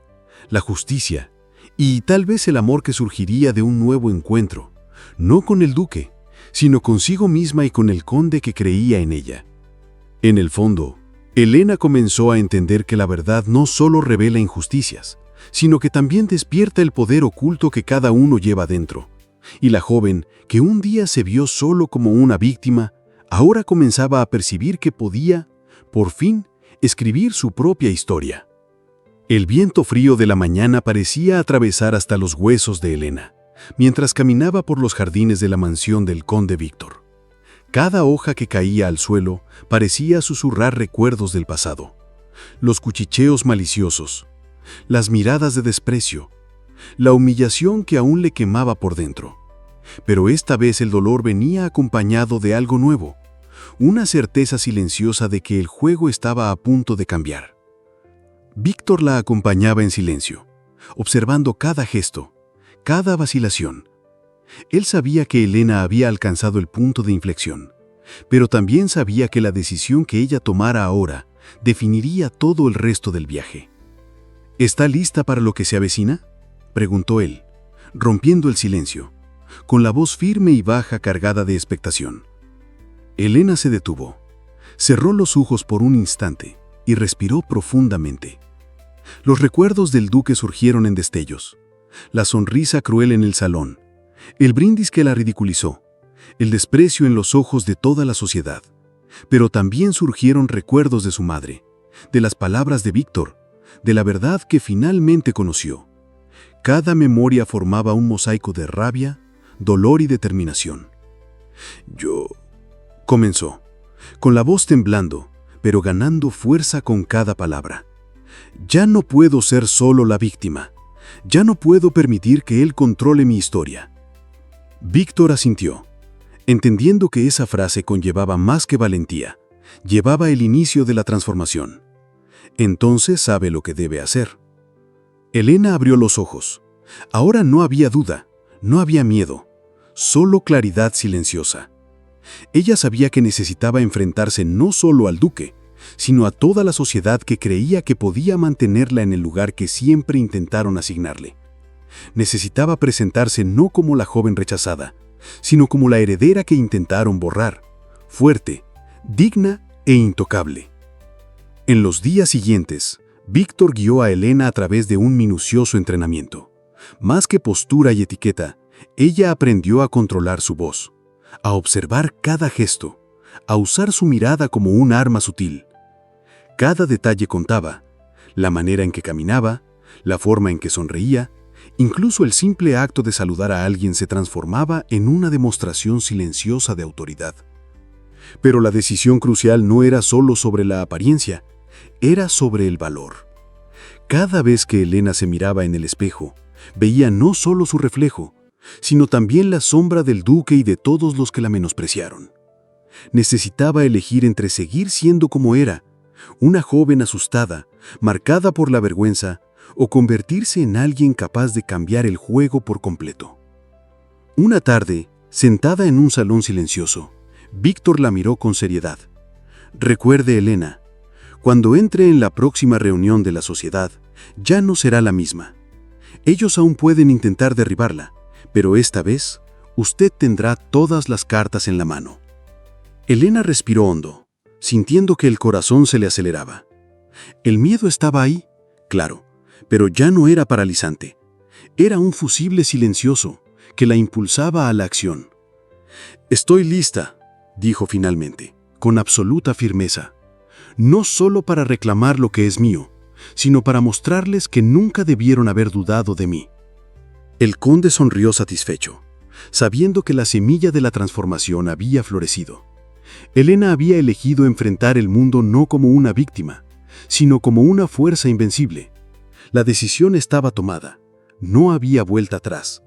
la justicia y tal vez el amor que surgiría de un nuevo encuentro, no con el duque, sino consigo misma y con el conde que creía en ella. En el fondo, Elena comenzó a entender que la verdad no solo revela injusticias, sino que también despierta el poder oculto que cada uno lleva dentro. Y la joven, que un día se vio solo como una víctima, ahora comenzaba a percibir que podía, por fin, escribir su propia historia. El viento frío de la mañana parecía atravesar hasta los huesos de Elena, mientras caminaba por los jardines de la mansión del conde Víctor. Cada hoja que caía al suelo parecía susurrar recuerdos del pasado. Los cuchicheos maliciosos, las miradas de desprecio, la humillación que aún le quemaba por dentro. Pero esta vez el dolor venía acompañado de algo nuevo, una certeza silenciosa de que el juego estaba a punto de cambiar. Víctor la acompañaba en silencio, observando cada gesto, cada vacilación. Él sabía que Elena había alcanzado el punto de inflexión, pero también sabía que la decisión que ella tomara ahora definiría todo el resto del viaje. ¿Está lista para lo que se avecina?, preguntó él, rompiendo el silencio, con la voz firme y baja cargada de expectación. Elena se detuvo, cerró los ojos por un instante y respiró profundamente. Los recuerdos del duque surgieron en destellos, la sonrisa cruel en el salón, el brindis que la ridiculizó, el desprecio en los ojos de toda la sociedad. Pero también surgieron recuerdos de su madre, de las palabras de Víctor, de la verdad que finalmente conoció. Cada memoria formaba un mosaico de rabia, dolor y determinación. «Yo», comenzó, con la voz temblando, pero ganando fuerza con cada palabra. «Ya no puedo ser solo la víctima. Ya no puedo permitir que él controle mi historia». Víctor asintió, entendiendo que esa frase conllevaba más que valentía, llevaba el inicio de la transformación. Entonces sabe lo que debe hacer. Elena abrió los ojos. Ahora no había duda, no había miedo, solo claridad silenciosa. Ella sabía que necesitaba enfrentarse no solo al duque, sino a toda la sociedad que creía que podía mantenerla en el lugar que siempre intentaron asignarle. Necesitaba presentarse no como la joven rechazada, sino como la heredera que intentaron borrar, fuerte, digna e intocable. En los días siguientes, Víctor guió a Elena a través de un minucioso entrenamiento. Más que postura y etiqueta, ella aprendió a controlar su voz, a observar cada gesto, a usar su mirada como un arma sutil. Cada detalle contaba, la manera en que caminaba, la forma en que sonreía, incluso el simple acto de saludar a alguien se transformaba en una demostración silenciosa de autoridad. Pero la decisión crucial no era solo sobre la apariencia, era sobre el valor. Cada vez que Elena se miraba en el espejo, veía no solo su reflejo, sino también la sombra del duque y de todos los que la menospreciaron. Necesitaba elegir entre seguir siendo como era, una joven asustada, marcada por la vergüenza, o convertirse en alguien capaz de cambiar el juego por completo. Una tarde, sentada en un salón silencioso, Víctor la miró con seriedad. Recuerde, Elena, cuando entre en la próxima reunión de la sociedad, ya no será la misma. Ellos aún pueden intentar derribarla, pero esta vez, usted tendrá todas las cartas en la mano. Elena respiró hondo, sintiendo que el corazón se le aceleraba. El miedo estaba ahí, claro, pero ya no era paralizante. Era un fusible silencioso que la impulsaba a la acción. «Estoy lista», dijo finalmente, con absoluta firmeza. «No solo para reclamar lo que es mío, sino para mostrarles que nunca debieron haber dudado de mí». El conde sonrió satisfecho, sabiendo que la semilla de la transformación había florecido. Elena había elegido enfrentar el mundo no como una víctima, sino como una fuerza invencible. La decisión estaba tomada, no había vuelta atrás.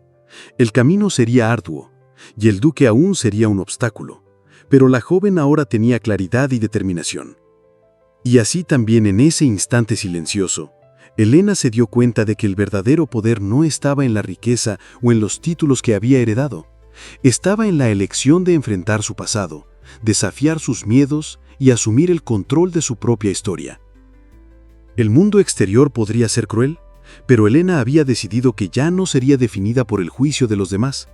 El camino sería arduo, y el duque aún sería un obstáculo, pero la joven ahora tenía claridad y determinación. Y así también en ese instante silencioso, Elena se dio cuenta de que el verdadero poder no estaba en la riqueza o en los títulos que había heredado. Estaba en la elección de enfrentar su pasado, desafiar sus miedos y asumir el control de su propia historia. El mundo exterior podría ser cruel, pero Elena había decidido que ya no sería definida por el juicio de los demás.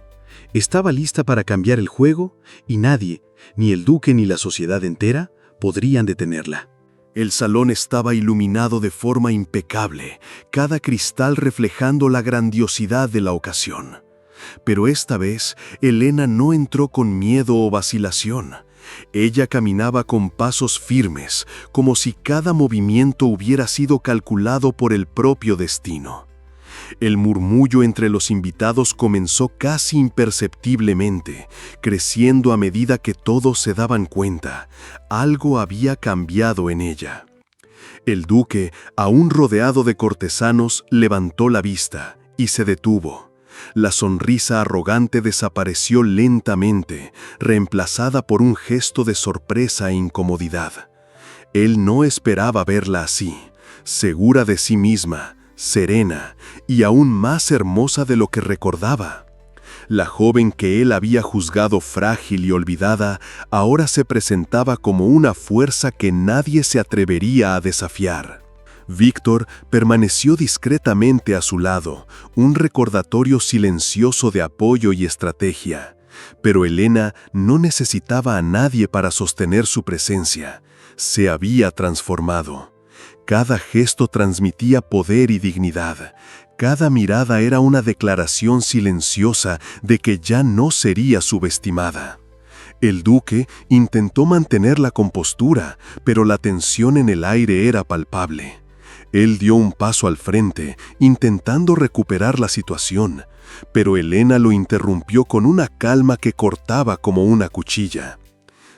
Estaba lista para cambiar el juego y nadie, ni el duque ni la sociedad entera, podrían detenerla. El salón estaba iluminado de forma impecable, cada cristal reflejando la grandiosidad de la ocasión. Pero esta vez, Elena no entró con miedo o vacilación. Ella caminaba con pasos firmes, como si cada movimiento hubiera sido calculado por el propio destino. El murmullo entre los invitados comenzó casi imperceptiblemente, creciendo a medida que todos se daban cuenta. Algo había cambiado en ella. El duque, aún rodeado de cortesanos, levantó la vista y se detuvo. La sonrisa arrogante desapareció lentamente, reemplazada por un gesto de sorpresa e incomodidad. Él no esperaba verla así, segura de sí misma, serena y aún más hermosa de lo que recordaba. La joven que él había juzgado frágil y olvidada, ahora se presentaba como una fuerza que nadie se atrevería a desafiar. Víctor permaneció discretamente a su lado, un recordatorio silencioso de apoyo y estrategia. Pero Elena no necesitaba a nadie para sostener su presencia. Se había transformado. Cada gesto transmitía poder y dignidad. Cada mirada era una declaración silenciosa de que ya no sería subestimada. El duque intentó mantener la compostura, pero la tensión en el aire era palpable. Él dio un paso al frente, intentando recuperar la situación, pero Elena lo interrumpió con una calma que cortaba como una cuchilla.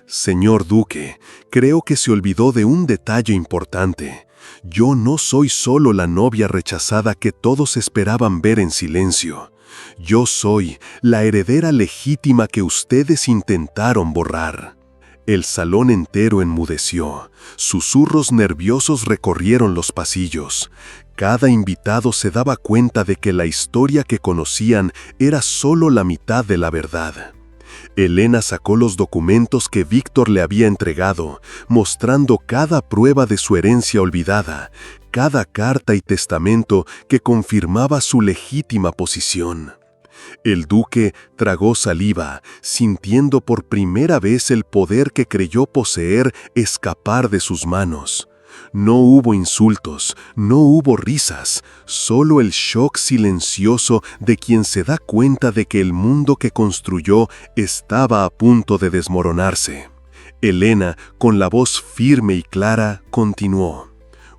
«Señor duque, creo que se olvidó de un detalle importante. Yo no soy solo la novia rechazada que todos esperaban ver en silencio. Yo soy la heredera legítima que ustedes intentaron borrar». El salón entero enmudeció. Susurros nerviosos recorrieron los pasillos. Cada invitado se daba cuenta de que la historia que conocían era solo la mitad de la verdad. Elena sacó los documentos que Víctor le había entregado, mostrando cada prueba de su herencia olvidada, cada carta y testamento que confirmaba su legítima posición. El duque tragó saliva, sintiendo por primera vez el poder que creyó poseer escapar de sus manos. No hubo insultos, no hubo risas, solo el shock silencioso de quien se da cuenta de que el mundo que construyó estaba a punto de desmoronarse. Elena, con la voz firme y clara, continuó.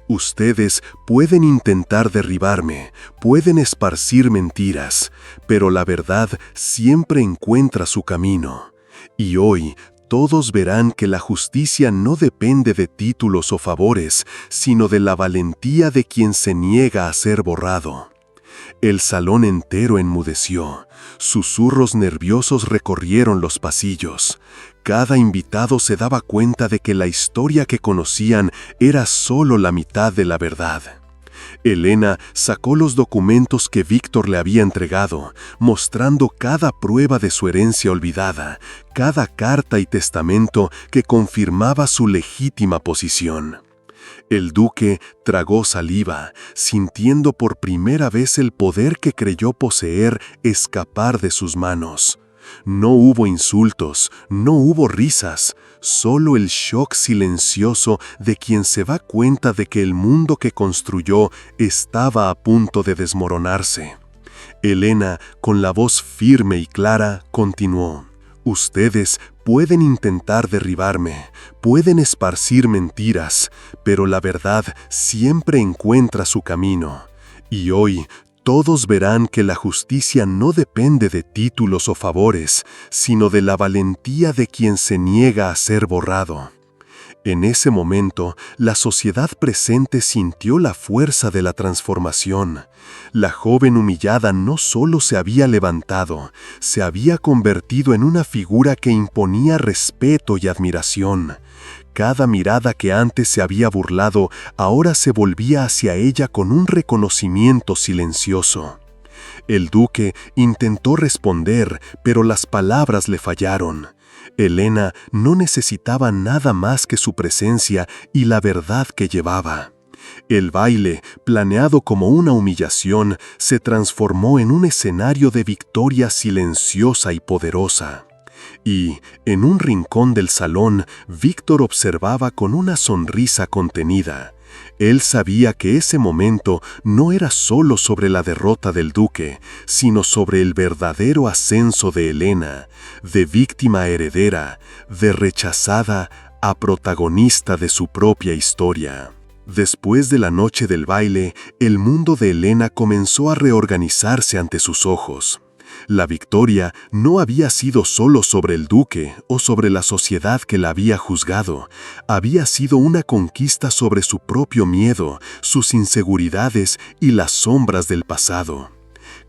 Ustedes pueden intentar derribarme, pueden esparcir mentiras, pero la verdad siempre encuentra su camino. Y hoy, todos verán que la justicia no depende de títulos o favores, sino de la valentía de quien se niega a ser borrado. El salón entero enmudeció. Susurros nerviosos recorrieron los pasillos. Cada invitado se daba cuenta de que la historia que conocían era solo la mitad de la verdad. Elena sacó los documentos que Víctor le había entregado, mostrando cada prueba de su herencia olvidada, cada carta y testamento que confirmaba su legítima posición. El duque tragó saliva, sintiendo por primera vez el poder que creyó poseer escapar de sus manos. No hubo insultos, no hubo risas, solo el shock silencioso de quien se da cuenta de que el mundo que construyó estaba a punto de desmoronarse. Elena, con la voz firme y clara, continuó. Ustedes pueden intentar derribarme, pueden esparcir mentiras, pero la verdad siempre encuentra su camino. Y hoy, todos verán que la justicia no depende de títulos o favores, sino de la valentía de quien se niega a ser borrado. En ese momento, la sociedad presente sintió la fuerza de la transformación. La joven humillada no solo se había levantado, se había convertido en una figura que imponía respeto y admiración. Cada mirada que antes se había burlado ahora se volvía hacia ella con un reconocimiento silencioso. El duque intentó responder, pero las palabras le fallaron. Elena no necesitaba nada más que su presencia y la verdad que llevaba. El baile, planeado como una humillación, se transformó en un escenario de victoria silenciosa y poderosa. Y, en un rincón del salón, Víctor observaba con una sonrisa contenida. Él sabía que ese momento no era solo sobre la derrota del duque, sino sobre el verdadero ascenso de Elena, de víctima a heredera, de rechazada a protagonista de su propia historia. Después de la noche del baile, el mundo de Elena comenzó a reorganizarse ante sus ojos. La victoria no había sido solo sobre el duque o sobre la sociedad que la había juzgado. Había sido una conquista sobre su propio miedo, sus inseguridades y las sombras del pasado.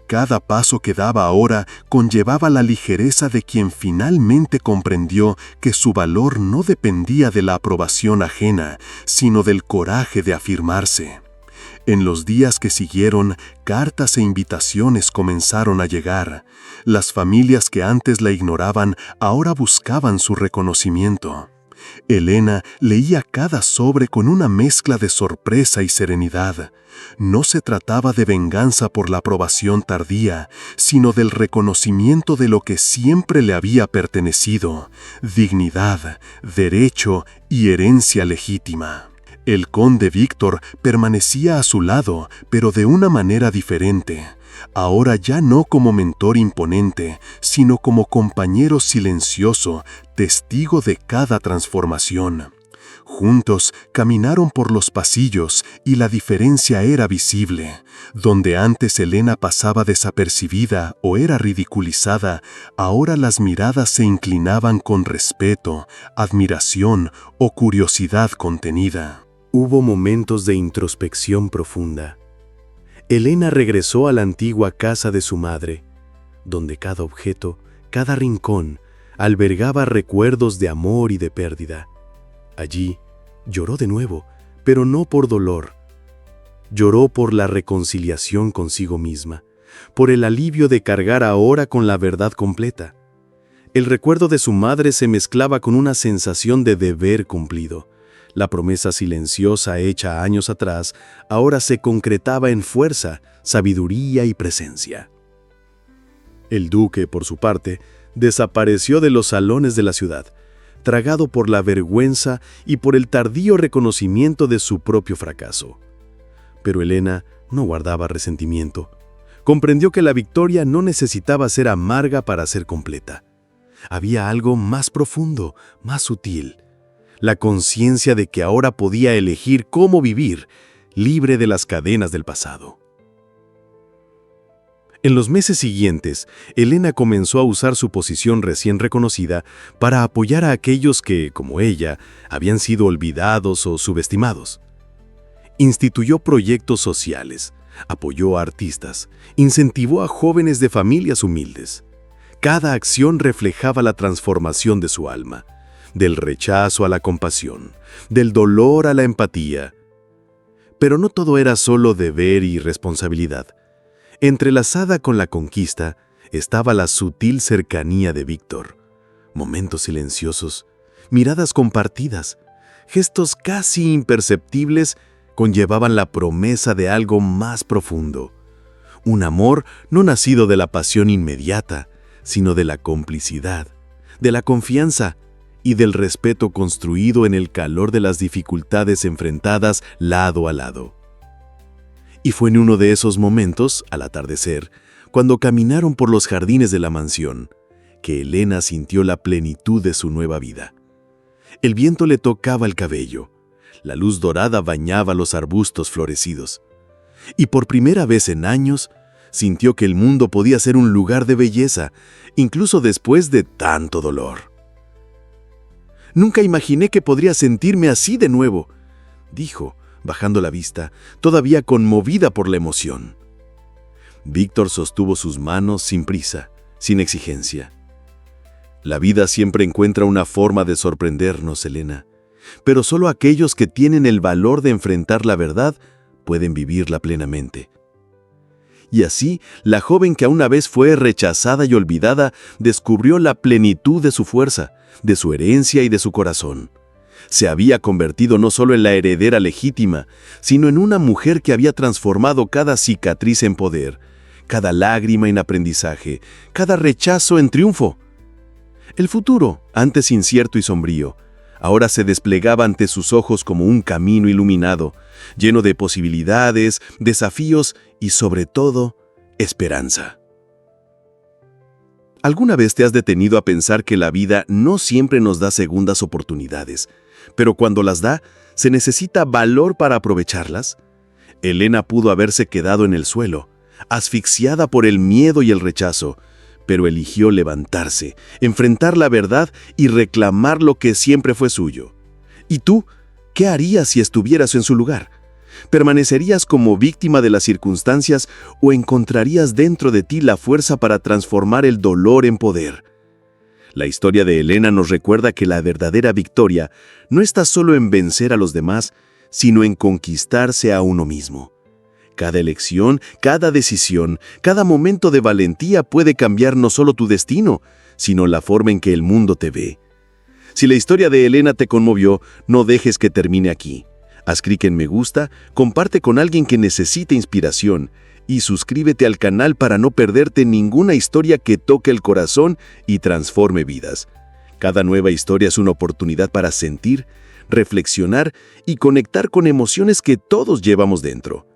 Cada paso que daba ahora conllevaba la ligereza de quien finalmente comprendió que su valor no dependía de la aprobación ajena, sino del coraje de afirmarse. En los días que siguieron, cartas e invitaciones comenzaron a llegar. Las familias que antes la ignoraban ahora buscaban su reconocimiento. Elena leía cada sobre con una mezcla de sorpresa y serenidad. No se trataba de venganza por la aprobación tardía, sino del reconocimiento de lo que siempre le había pertenecido: dignidad, derecho y herencia legítima. El conde Víctor permanecía a su lado, pero de una manera diferente. Ahora ya no como mentor imponente, sino como compañero silencioso, testigo de cada transformación. Juntos caminaron por los pasillos y la diferencia era visible. Donde antes Elena pasaba desapercibida o era ridiculizada, ahora las miradas se inclinaban con respeto, admiración o curiosidad contenida. Hubo momentos de introspección profunda. Elena regresó a la antigua casa de su madre, donde cada objeto, cada rincón, albergaba recuerdos de amor y de pérdida. Allí lloró de nuevo, pero no por dolor. Lloró por la reconciliación consigo misma, por el alivio de cargar ahora con la verdad completa. El recuerdo de su madre se mezclaba con una sensación de deber cumplido. La promesa silenciosa hecha años atrás ahora se concretaba en fuerza, sabiduría y presencia. El duque, por su parte, desapareció de los salones de la ciudad, tragado por la vergüenza y por el tardío reconocimiento de su propio fracaso. Pero Helena no guardaba resentimiento. Comprendió que la victoria no necesitaba ser amarga para ser completa. Había algo más profundo, más sutil. La conciencia de que ahora podía elegir cómo vivir, libre de las cadenas del pasado. En los meses siguientes, Helena comenzó a usar su posición recién reconocida para apoyar a aquellos que, como ella, habían sido olvidados o subestimados. Instituyó proyectos sociales, apoyó a artistas, incentivó a jóvenes de familias humildes. Cada acción reflejaba la transformación de su alma, del rechazo a la compasión, del dolor a la empatía. Pero no todo era solo deber y responsabilidad. Entrelazada con la conquista estaba la sutil cercanía de Víctor. Momentos silenciosos, miradas compartidas, gestos casi imperceptibles conllevaban la promesa de algo más profundo. Un amor no nacido de la pasión inmediata, sino de la complicidad, de la confianza y del respeto construido en el calor de las dificultades enfrentadas lado a lado. Y fue en uno de esos momentos, al atardecer, cuando caminaron por los jardines de la mansión, que Helena sintió la plenitud de su nueva vida. El viento le tocaba el cabello, la luz dorada bañaba los arbustos florecidos, y por primera vez en años sintió que el mundo podía ser un lugar de belleza, incluso después de tanto dolor. «Nunca imaginé que podría sentirme así de nuevo», dijo, bajando la vista, todavía conmovida por la emoción. Víctor sostuvo sus manos sin prisa, sin exigencia. «La vida siempre encuentra una forma de sorprendernos, Helena, pero solo aquellos que tienen el valor de enfrentar la verdad pueden vivirla plenamente». Y así, la joven que una vez fue rechazada y olvidada descubrió la plenitud de su fuerza, de su herencia y de su corazón. Se había convertido no solo en la heredera legítima, sino en una mujer que había transformado cada cicatriz en poder, cada lágrima en aprendizaje, cada rechazo en triunfo. El futuro, antes incierto y sombrío, ahora se desplegaba ante sus ojos como un camino iluminado, lleno de posibilidades, desafíos y, sobre todo, esperanza. ¿Alguna vez te has detenido a pensar que la vida no siempre nos da segundas oportunidades, pero cuando las da, se necesita valor para aprovecharlas? Helena pudo haberse quedado en el suelo, asfixiada por el miedo y el rechazo, pero eligió levantarse, enfrentar la verdad y reclamar lo que siempre fue suyo. ¿Y tú, qué harías si estuvieras en su lugar? ¿Permanecerías como víctima de las circunstancias o encontrarías dentro de ti la fuerza para transformar el dolor en poder? La historia de Helena nos recuerda que la verdadera victoria no está solo en vencer a los demás, sino en conquistarse a uno mismo. Cada elección, cada decisión, cada momento de valentía puede cambiar no solo tu destino, sino la forma en que el mundo te ve. Si la historia de Helena te conmovió, no dejes que termine aquí. Haz clic en me gusta, comparte con alguien que necesite inspiración y suscríbete al canal para no perderte ninguna historia que toque el corazón y transforme vidas. Cada nueva historia es una oportunidad para sentir, reflexionar y conectar con emociones que todos llevamos dentro.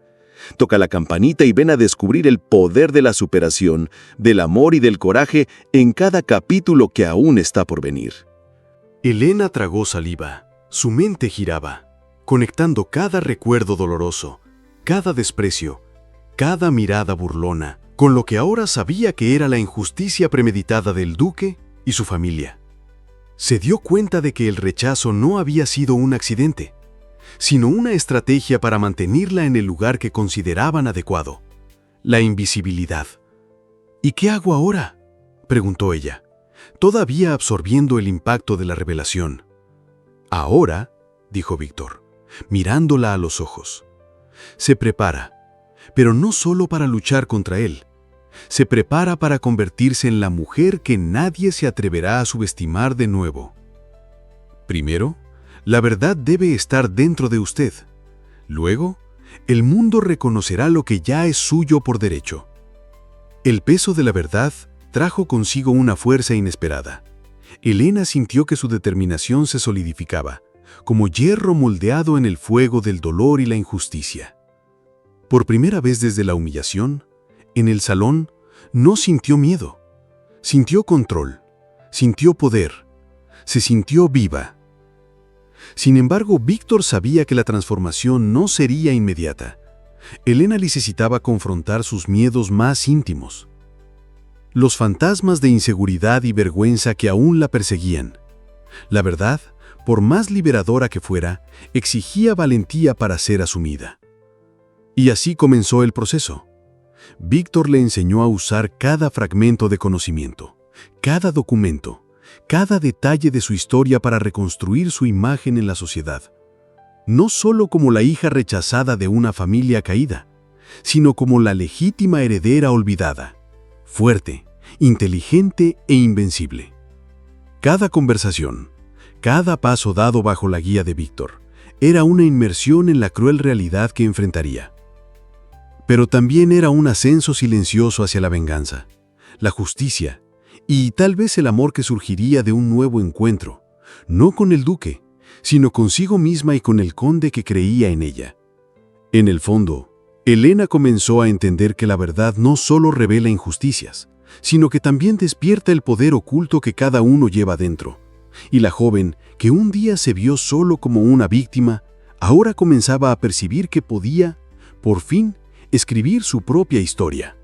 Toca la campanita y ven a descubrir el poder de la superación, del amor y del coraje en cada capítulo que aún está por venir. Helena tragó saliva. Su mente giraba, conectando cada recuerdo doloroso, cada desprecio, cada mirada burlona, con lo que ahora sabía que era la injusticia premeditada del duque y su familia. Se dio cuenta de que el rechazo no había sido un accidente, sino una estrategia para mantenerla en el lugar que consideraban adecuado, la invisibilidad. «¿Y qué hago ahora?», preguntó ella. todavía absorbiendo el impacto de la revelación. Ahora, dijo Víctor, mirándola a los ojos, se prepara, pero no solo para luchar contra él. Se prepara para convertirse en la mujer que nadie se atreverá a subestimar de nuevo. Primero, la verdad debe estar dentro de usted. Luego, el mundo reconocerá lo que ya es suyo por derecho. El peso de la verdad trajo consigo una fuerza inesperada. Elena sintió que su determinación se solidificaba, como hierro moldeado en el fuego del dolor y la injusticia. Por primera vez desde la humillación, en el salón, no sintió miedo. Sintió control, sintió poder, se sintió viva. Sin embargo, Víctor sabía que la transformación no sería inmediata. Elena necesitaba confrontar sus miedos más íntimos. Los fantasmas de inseguridad y vergüenza que aún la perseguían. La verdad, por más liberadora que fuera, exigía valentía para ser asumida. Y así comenzó el proceso. Víctor le enseñó a usar cada fragmento de conocimiento, cada documento, cada detalle de su historia para reconstruir su imagen en la sociedad. No solo como la hija rechazada de una familia caída, sino como la legítima heredera olvidada, fuerte, inteligente e invencible. Cada conversación, cada paso dado bajo la guía de Víctor, era una inmersión en la cruel realidad que enfrentaría. Pero también era un ascenso silencioso hacia la venganza, la justicia y tal vez el amor que surgiría de un nuevo encuentro, no con el duque, sino consigo misma y con el conde que creía en ella. En el fondo, Elena comenzó a entender que la verdad no solo revela injusticias, sino que también despierta el poder oculto que cada uno lleva dentro. Y la joven, que un día se vio solo como una víctima, ahora comenzaba a percibir que podía, por fin, escribir su propia historia.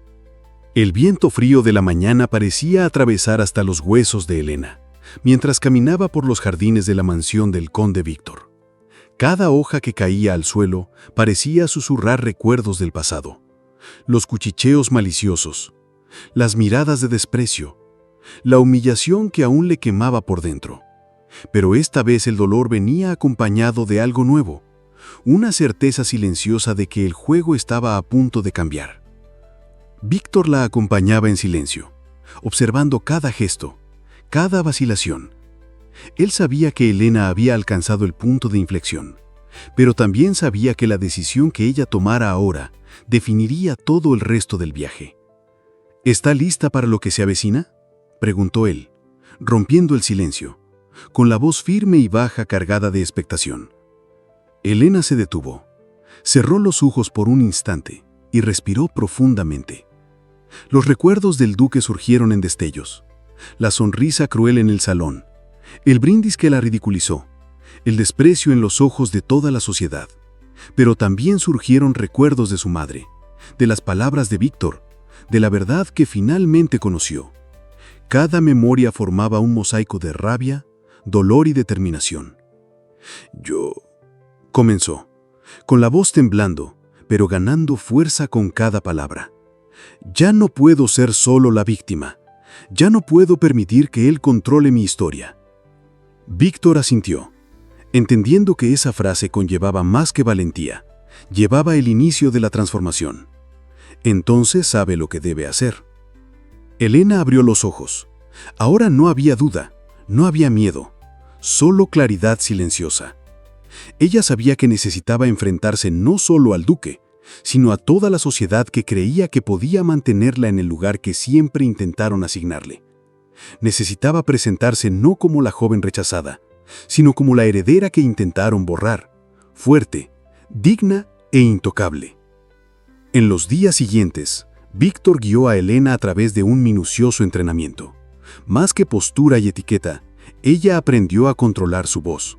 El viento frío de la mañana parecía atravesar hasta los huesos de Elena, mientras caminaba por los jardines de la mansión del conde Víctor. Cada hoja que caía al suelo parecía susurrar recuerdos del pasado. Los cuchicheos maliciosos, las miradas de desprecio, la humillación que aún le quemaba por dentro. Pero esta vez el dolor venía acompañado de algo nuevo, una certeza silenciosa de que el juego estaba a punto de cambiar. Víctor la acompañaba en silencio, observando cada gesto, cada vacilación. Él sabía que Elena había alcanzado el punto de inflexión, pero también sabía que la decisión que ella tomara ahora definiría todo el resto del viaje. ¿Está lista para lo que se avecina?, preguntó él, rompiendo el silencio, con la voz firme y baja cargada de expectación. Elena se detuvo, cerró los ojos por un instante y respiró profundamente. Los recuerdos del duque surgieron en destellos, la sonrisa cruel en el salón, el brindis que la ridiculizó, el desprecio en los ojos de toda la sociedad. Pero también surgieron recuerdos de su madre, de las palabras de Víctor, de la verdad que finalmente conoció. Cada memoria formaba un mosaico de rabia, dolor y determinación. «Yo», comenzó, con la voz temblando, pero ganando fuerza con cada palabra. «Ya no puedo ser solo la víctima. Ya no puedo permitir que él controle mi historia». Víctor asintió, entendiendo que esa frase conllevaba más que valentía, llevaba el inicio de la transformación. Entonces sabe lo que debe hacer. Elena abrió los ojos. Ahora no había duda, no había miedo, solo claridad silenciosa. Ella sabía que necesitaba enfrentarse no solo al duque, sino a toda la sociedad que creía que podía mantenerla en el lugar que siempre intentaron asignarle. Necesitaba presentarse no como la joven rechazada, sino como la heredera que intentaron borrar, fuerte, digna e intocable. En los días siguientes, Víctor guió a Elena a través de un minucioso entrenamiento. Más que postura y etiqueta, ella aprendió a controlar su voz,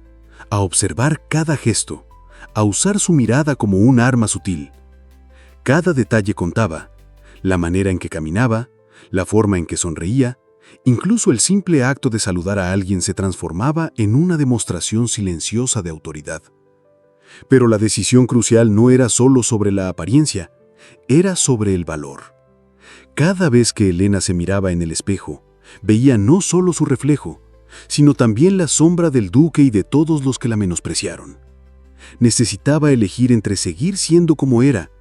a observar cada gesto, a usar su mirada como un arma sutil. Cada detalle contaba, la manera en que caminaba, la forma en que sonreía, incluso el simple acto de saludar a alguien se transformaba en una demostración silenciosa de autoridad. Pero la decisión crucial no era solo sobre la apariencia, era sobre el valor. Cada vez que Elena se miraba en el espejo, Veía no solo su reflejo, sino también la sombra del duque y de todos los que la menospreciaron. Necesitaba elegir entre seguir siendo como era,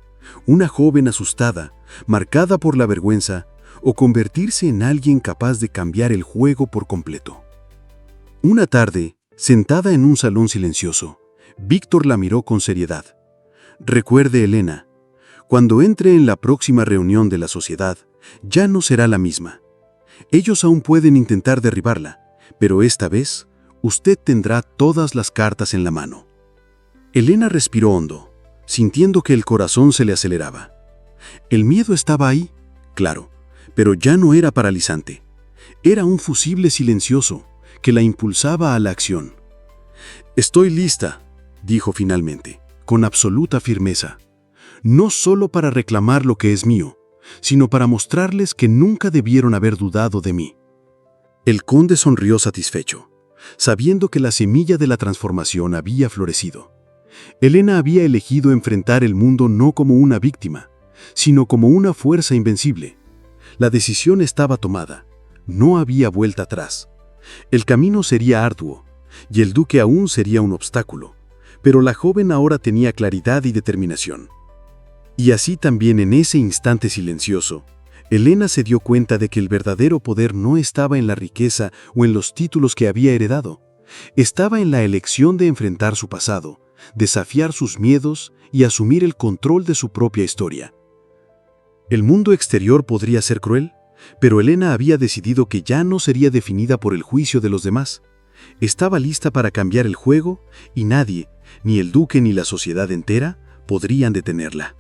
una joven asustada, marcada por la vergüenza, o convertirse en alguien capaz de cambiar el juego por completo. Una tarde, sentada en un salón silencioso, Víctor la miró con seriedad. Recuerde, Elena, cuando entre en la próxima reunión de la sociedad, ya no será la misma. Ellos aún pueden intentar derribarla, pero esta vez, usted tendrá todas las cartas en la mano. Elena respiró hondo, sintiendo que el corazón se le aceleraba. El miedo estaba ahí, claro, pero ya no era paralizante. Era un fusible silencioso que la impulsaba a la acción. «Estoy lista», dijo finalmente, con absoluta firmeza. «No solo para reclamar lo que es mío, sino para mostrarles que nunca debieron haber dudado de mí». El conde sonrió satisfecho, sabiendo que la semilla de la transformación había florecido. Elena había elegido enfrentar el mundo no como una víctima, sino como una fuerza invencible. La decisión estaba tomada, no había vuelta atrás. El camino sería arduo, y el duque aún sería un obstáculo, pero la joven ahora tenía claridad y determinación. Y así también en ese instante silencioso, Elena se dio cuenta de que el verdadero poder no estaba en la riqueza o en los títulos que había heredado. Estaba en la elección de enfrentar su pasado, desafiar sus miedos y asumir el control de su propia historia. El mundo exterior podría ser cruel, pero Elena había decidido que ya no sería definida por el juicio de los demás. Estaba lista para cambiar el juego y nadie, ni el duque ni la sociedad entera, podrían detenerla.